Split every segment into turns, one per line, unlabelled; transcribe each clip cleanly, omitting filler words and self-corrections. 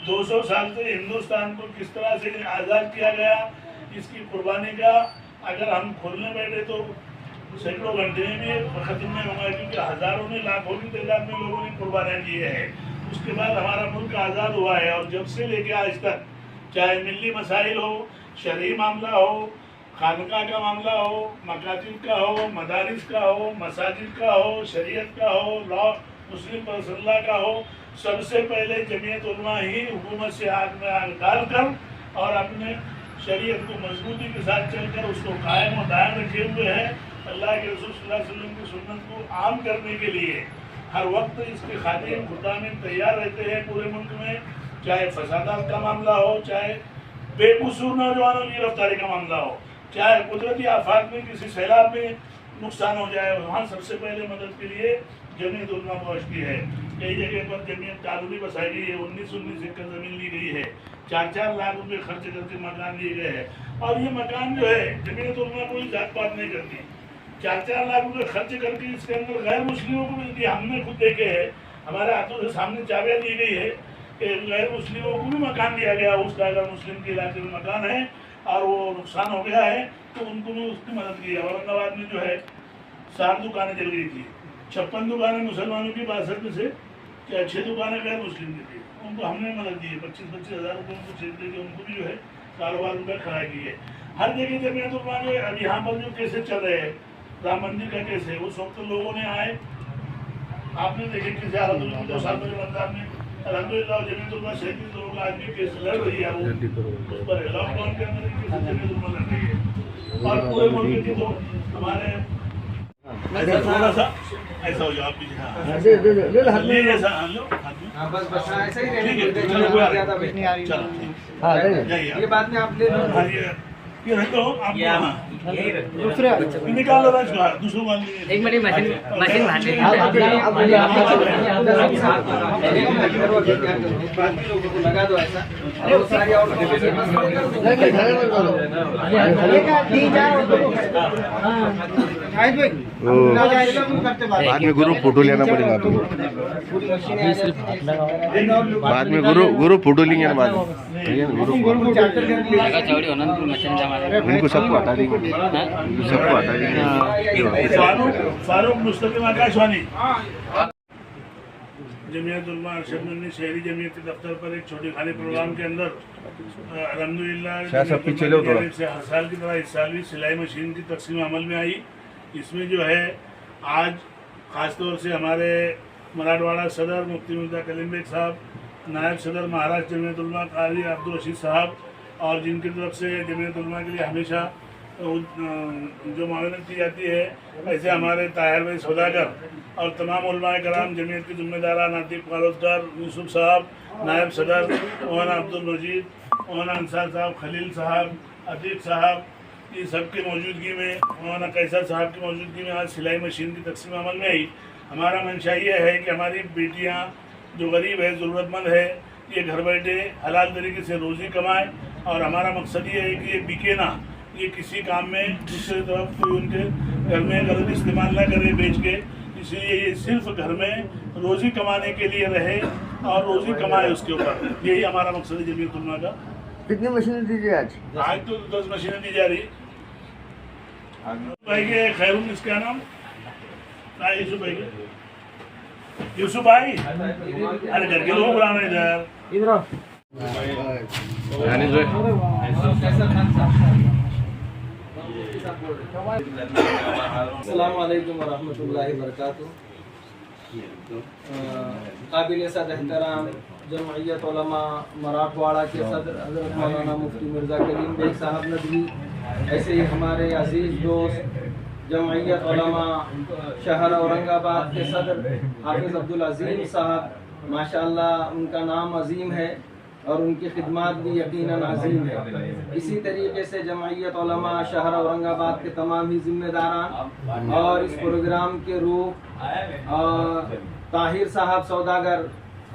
200 साल से हिंदुस्तान को किस तरह से आज़ाद किया गया, इसकी कुर्बानी का अगर हम खोलने बैठे तो सैकड़ों घंटे में भी खत्म नहीं होगा, क्योंकि हज़ारों में लाखों की तादाद में लोगों ने कुर्बानियाँ की है। उसके बाद हमारा मुल्क आज़ाद हुआ है, और जब से लेके आज तक चाहे मिली मसाइल हो, शरई मामला हो, खानका का मामला हो, मकातिब का हो, मदारिस का हो, मसाजिद का हो, शरीयत का हो, लॉ मुस्लिम पर्सनला का हो, सबसे पहले जमीयत उलमा ही हुकूमत से आग में आग डाल कर और अपने शरीयत को मजबूती के साथ चलकर उसको कायम और दायम रखे हुए है। अल्लाह के रसूल सल्लल्लाहु अलैहि वसल्लम की सुन्नत को आम करने के लिए हर वक्त इसके खातिर खुदामिन तैयार रहते हैं पूरे मुल्क में, चाहे फसादात का मामला हो, चाहे बेकसूर नौजवानों की गिरफ्तारी का मामला हो, चाहे कुदरती आफात में किसी सैलाब में नुकसान हो जाए, वहाँ सबसे पहले मदद के लिए जमीयत उलमा पहुँचती है। कई जगह पर जमीयत कानूनी बसाई गई है, 19 एकड़ ज़मीन ली गई है, 4-4 लाख रुपए खर्च करके मकान लिए गए हैं, और ये मकान जो है जमीयत उलमा कोई जात पात नहीं करती। 4-4 लाख रुपए खर्च करके इसके अंदर गैर मुस्लिमों को मिलती है। हमने खुद देखे हैं, हमारे हाथों से सामने चाबियाँ दी गई है कि गैर मुस्लिमों को भी मकान दिया गया, उसका अगर मुस्लिम के इलाके में मकान है और वो नुकसान हो गया है तो उनको भी उसकी मदद की है। औरंगाबाद में जो है 7 दुकानें जल गई थी, 56 दुकानें मुसलमानों की 62 में से 6 दुकानें गैर मुस्लिम की थी, उनको हमने मदद दी है। 25-25 हज़ार रुपये उनको चेक दे के उनको भी जो है कारोबार में खड़ा की है। हर जगह जमीयत उलमा जो है, अब यहाँ पर जो केसेस चल रहे हैं, राम मंदिर का केस है, उस वक्त लोगों ने आए, आपने देखे कि 2 साल पहले रमजान में अल्हम्दुलिल्लाह जमीयत उलमा शहीद लोगों का आज भी केस लड़ रही है, वो उस पर लॉकडाउन के अंदर जमीयत उलमा लड़ रही है। और पूरे मुल्क की तो हमारे थोड़ा सा ऐसा हो जाओ आप भी,
ये बाद में आप ले लो,
ये रहते हो आप
दूसरे
निकाल लो दूसरों को।
एक मिनट मशीन
लगा दो ऐसा, सारी और
बाद में गुरु फोटो लेना पड़ेगा आपको, बाद में गुरु फोटो लेंगे ना बाद में उनको सबको हटा देंगे, सबको हटा देंगे।
फारूक मुस्तकिम आकाशवाणी। जमीयत उलमा अरशद मंडी शहरी जमीयत के दफ्तर पर एक छोटे खाली प्रोग्राम के अंदर अल्हम्दुलिल्लाह से हर साल की तरह इस साल भी सिलाई मशीन की तकसीम अमल में आई। इसमें जो है आज ख़ास तौर से हमारे मराठवाड़ा सदर मुफ्ती मिर्ज़ा कलीम बेग साहब, नायब सदर महाराष्ट्र जमीयत उलमा काजी अब्दुल रशीद साहब, और जिनकी तरफ से जमीयत उलमा के लिए हमेशा जो मावनत की जाती है, ऐसे हमारे ताहिर भाई सौदागर और तमाम उलमा कराम जमीयत के ज़िम्मेदारान नातिक वालदार यूसुफ साहब, नायब सदर मौलाना अब्दुल मजीद, मौलाना अंसार साहब, खलील साहब, अतीक साहब, ये सब की मौजूदगी में, मौलाना कैसर साहब की मौजूदगी में आज सिलाई मशीन की तकसीम अमल में आई। हमारा मंशा ये है कि हमारी बेटियाँ जो गरीब है, ज़रूरतमंद है, ये घर बैठे हलाल तरीके से रोज़ी कमाएँ, और हमारा मकसद ये है कि ये बिके ना, ये किसी काम में दूसरी तरफ कोई उनके घर में गलत इस्तेमाल ना करे बेच के, इसलिए ये सिर्फ घर में रोज़ी कमाने के लिए रहे और रोज़ी कमाए उसके ऊपर, यही हमारा मकसद है जमीयत उलमा का।
कितनी मशीनें दीजिए आज?
आज तो 10 मशीनें दी जा रही। भाई के खैरुल, इसका नाम यूसुफ भाई के, यूसुफ भाई, अरे घर के लोग बुलाना इधर
इधर अस्सलाम वालेकुम वरहमतुल्लाहि वबरकातुहू। काबिल सद एहतराम जमइयत उलमा मराठवाड़ा के सदर हज़रत मौलाना मुफ्ती मिर्ज़ा कलीम बेग साहब नदवी, ऐसे ही हमारे अजीज़ दोस्त जमइयत उलमा शहर औरंगाबाद के सदर हाफिज़ अब्दुल अज़ीम साहब, माशाअल्लाह उनका नाम अजीम है और उनकी खिदमत भी यकीनन अजीम है। इसी तरीके से जमइयत उलमा शहर औरंगाबाद के तमाम ही ज़िम्मेदारान और इस प्रोग्राम के रूह ताहिर साहब सौदागर,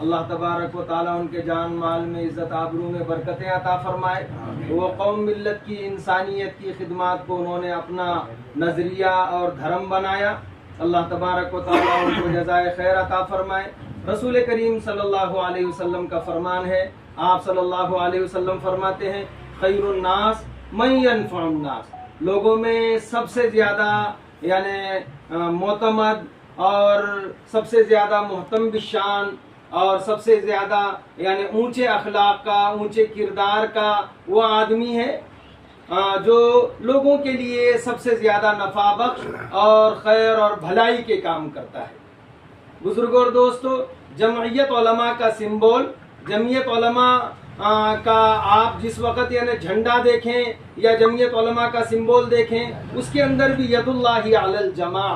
अल्लाह तबारक व ताला उनके जान माल में इज़्ज़त आबरू में बरकतें अता फरमाए। वो कौम मिल्लत की इंसानियत की खिदमत को उन्होंने अपना नज़रिया और धर्म बनाया, अल्लाह तबारक व ताला उनको जज़ाए खैर अता फरमाए। रसूल करीम सल्लल्लाहु अलैहि वसल्लम का फरमान है آپ صلی اللہ علیہ وسلم فرماتے ہیں خیر الناس من ينفع الناس، لوگوں میں سب سے زیادہ یعنی معتمد اور سب سے زیادہ محتم بالشان اور سب سے زیادہ یعنی اونچے اخلاق کا، اونچے کردار کا وہ آدمی ہے جو لوگوں کے لیے سب سے زیادہ نفع بخش اور خیر اور بھلائی کے کام کرتا ہے۔ بزرگوں اور دوستو، جمعیت علماء کا سمبول، جمعیت علماء کا آپ جس وقت یعنی جھنڈا دیکھیں یا جمعیت علماء کا سمبول دیکھیں، اس کے اندر بھی ید اللہ علی الجماع،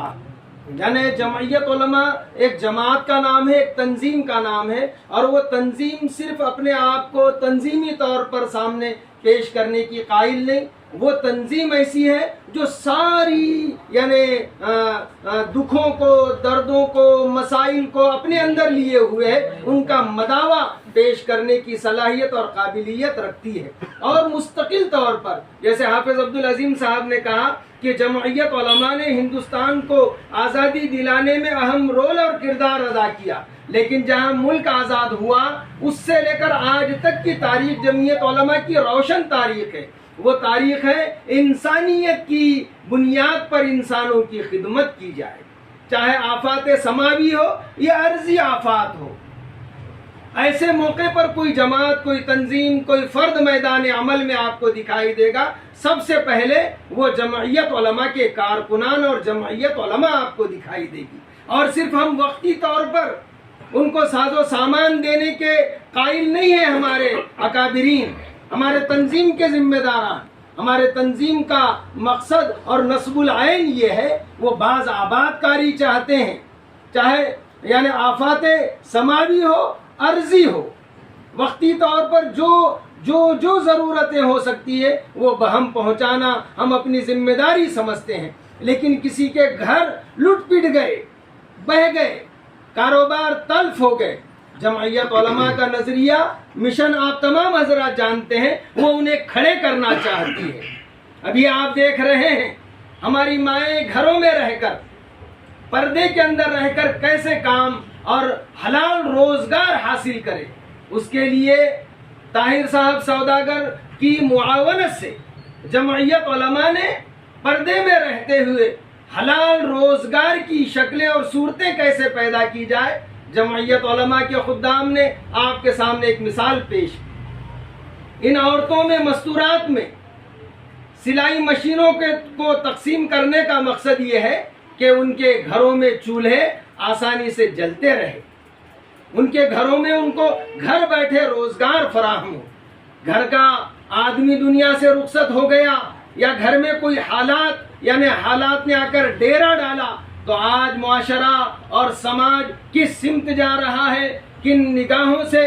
یعنی جمعیت علماء ایک جماعت کا نام ہے، ایک تنظیم کا نام ہے، اور وہ تنظیم صرف اپنے آپ کو تنظیمی طور پر سامنے پیش کرنے کی قائل نہیں، وہ تنظیم ایسی ہے جو ساری یعنی دکھوں کو، دردوں کو، مسائل کو اپنے اندر لیے ہوئے ہے، ان کا مداوع پیش کرنے کی صلاحیت اور قابلیت رکھتی ہے، اور مستقل طور پر جیسے حافظ عبدالعظیم صاحب نے کہا کہ جمعیت علماء نے ہندوستان کو آزادی دلانے میں اہم رول اور کردار ادا کیا، لیکن جہاں ملک آزاد ہوا اس سے لے کر آج تک کی تاریخ جمعیت علماء کی روشن تاریخ ہے۔ وہ تاریخ ہے انسانیت کی بنیاد پر انسانوں کی خدمت کی جائے، چاہے آفات سماوی ہو یا عرضی آفات ہو۔ ایسے موقع پر کوئی جماعت، کوئی تنظیم، کوئی فرد میدان عمل میں آپ کو دکھائی دے گا، سب سے پہلے وہ جمعیت علماء کے کارکنان اور جمعیت علماء آپ کو دکھائی دے گی، اور صرف ہم وقتی طور پر ان کو ساز و سامان دینے کے قائل نہیں ہیں۔ ہمارے اکابرین، ہمارے تنظیم کے ذمہ داران، ہمارے تنظیم کا مقصد اور نصب العین یہ ہے، وہ بعض آباد کاری چاہتے ہیں، چاہے یعنی آفات سماوی ہو، عرضی ہو، وقتی طور پر جو ضرورتیں ہو سکتی ہے وہ بہم پہنچانا ہم اپنی ذمہ داری سمجھتے ہیں، لیکن کسی کے گھر لٹ پٹ گئے، بہ گئے، کاروبار تلف ہو گئے، جمعیت علماء کا نظریہ، مشن آپ تمام حضرات جانتے ہیں، وہ انہیں کھڑے کرنا چاہتی ہے۔ ابھی آپ دیکھ رہے ہیں ہماری مائیں گھروں میں رہ کر، پردے کے اندر رہ کر کیسے کام اور حلال روزگار حاصل کرے، اس کے لیے طاہر صاحب سوداگر کی معاونت سے جمعیت علماء نے پردے میں رہتے ہوئے حلال روزگار کی شکلیں اور صورتیں کیسے پیدا کی جائے، جمعیت علماء کے خدام نے آپ کے سامنے ایک مثال پیش کی۔ ان عورتوں میں مستورات میں سلائی مشینوں کو تقسیم کرنے کا مقصد یہ ہے کہ ان کے گھروں میں چولہے آسانی سے جلتے رہے، ان کے گھروں میں ان کو گھر بیٹھے روزگار فراہم ہو۔ گھر کا آدمی دنیا سے رخصت ہو گیا یا گھر میں کوئی حالات نے آ کر ڈیرا ڈالا، تو آج معاشرہ اور سماج کس سمت جا رہا ہے، کن نگاہوں سے